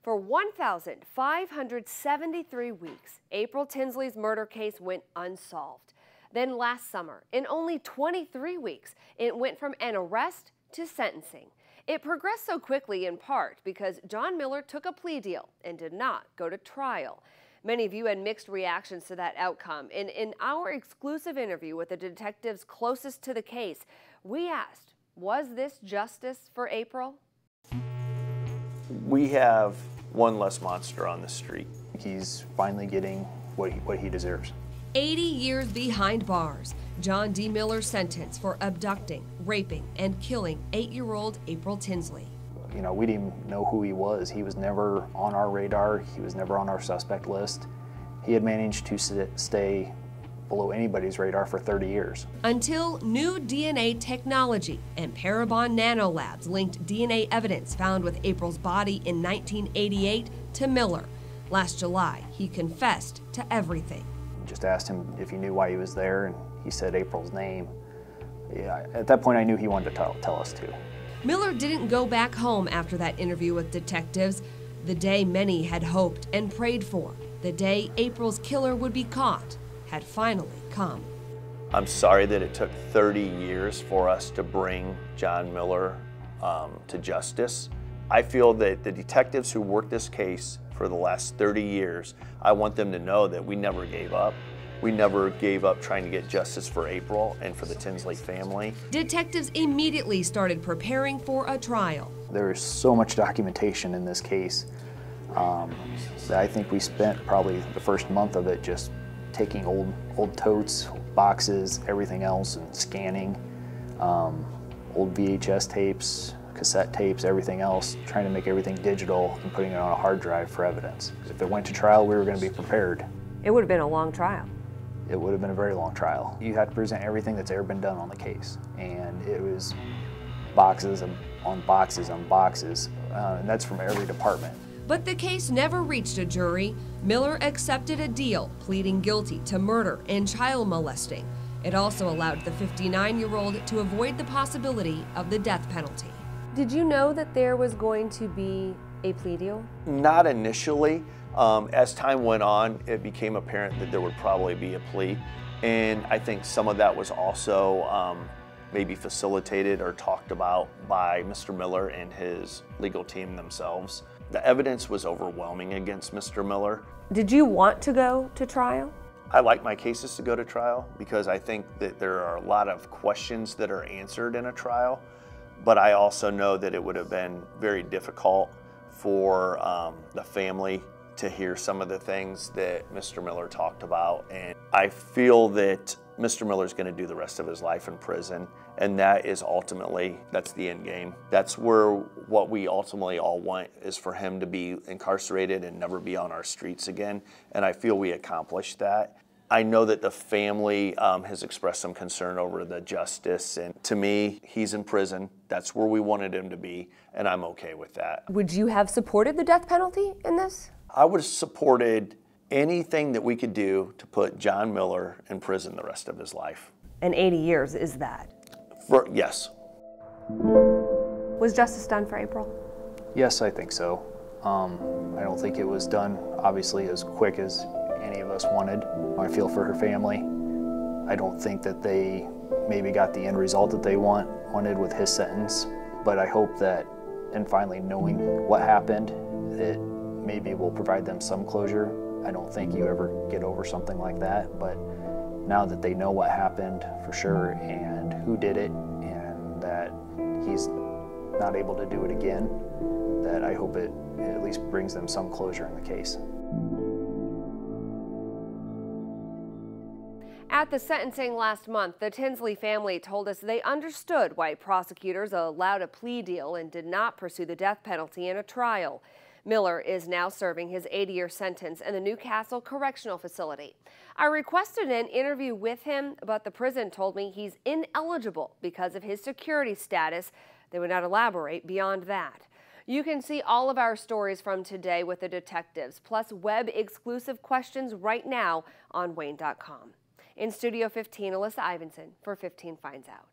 For 1,573 weeks, April Tinsley's murder case went unsolved. Then last summer, in only 23 weeks, it went from an arrest to sentencing. It progressed so quickly in part because John Miller took a plea deal and did not go to trial. Many of you had mixed reactions to that outcome. And in our exclusive interview with the detectives closest to the case, we asked, was this justice for April? We have one less monster on the street. He's finally getting what he deserves. 80 years behind bars, John D. Miller's sentence for abducting, raping, and killing 8-year-old April Tinsley. You know, we didn't even know who he was. He was never on our radar. He was never on our suspect list. He had managed to stay below anybody's radar for 30 years. Until new DNA technology and Parabon nanolabs linked DNA evidence found with April's body in 1988 to Miller. Last July, he confessed to everything. Just asked him if he knew why he was there, and he said April's name. Yeah, at that point, I knew he wanted to tell us too. Miller didn't go back home after that interview with detectives. The day many had hoped and prayed for, the day April's killer would be caught, had finally come. I'm sorry that it took 30 years for us to bring John Miller to justice. I feel that the detectives who worked this case for the last 30 years, I want them to know that we never gave up. We never gave up trying to get justice for April and for the Tinsley family. Detectives immediately started preparing for a trial. There is so much documentation in this case that I think we spent probably the first month of it just taking old totes, boxes, everything else, and scanning old VHS tapes, cassette tapes, everything else, trying to make everything digital and putting it on a hard drive for evidence. If it went to trial, we were going to be prepared. It would have been a long trial. It would have been a very long trial. You had to present everything that's ever been done on the case, and it was boxes on boxes on boxes, and that's from every department. But the case never reached a jury. Miller accepted a deal, pleading guilty to murder and child molesting. It also allowed the 59-year-old to avoid the possibility of the death penalty. Did you know that there was going to be a plea deal? Not initially. As time went on, it became apparent that there would probably be a plea. And I think some of that was also maybe facilitated or talked about by Mr. Miller and his legal team themselves. The evidence was overwhelming against Mr. Miller. Did you want to go to trial? I like my cases to go to trial because I think that there are a lot of questions that are answered in a trial, but I also know that it would have been very difficult for the family to hear some of the things that Mr. Miller talked about. And I feel that Mr. Miller is going to do the rest of his life in prison, and that is ultimately, that's the end game. That's where what we ultimately all want is for him to be incarcerated and never be on our streets again, and I feel we accomplished that. I know that the family has expressed some concern over the justice, and to me, he's in prison. That's where we wanted him to be, and I'm okay with that. Would you have supported the death penalty in this? I would have supported anything that we could do to put John Miller in prison the rest of his life. And 80 years is that? Yes. Was justice done for April? Yes, I think so. I don't think it was done, obviously, as quick as any of us wanted. I feel for her family. I don't think that they maybe got the end result that they wanted with his sentence, but I hope that in finally knowing what happened, that maybe will provide them some closure. I don't think you ever get over something like that, but now that they know what happened for sure and who did it and that he's not able to do it again, that I hope it at least brings them some closure in the case. At the sentencing last month, the Tinsley family told us they understood why prosecutors allowed a plea deal and did not pursue the death penalty in a trial. Miller is now serving his 80-year sentence in the Newcastle Correctional Facility. I requested an interview with him, but the prison told me he's ineligible because of his security status. They would not elaborate beyond that. You can see all of our stories from today with the detectives, plus web-exclusive questions right now on WANE.com. In Studio 15, Alyssa Ivinson for 15 Finds Out.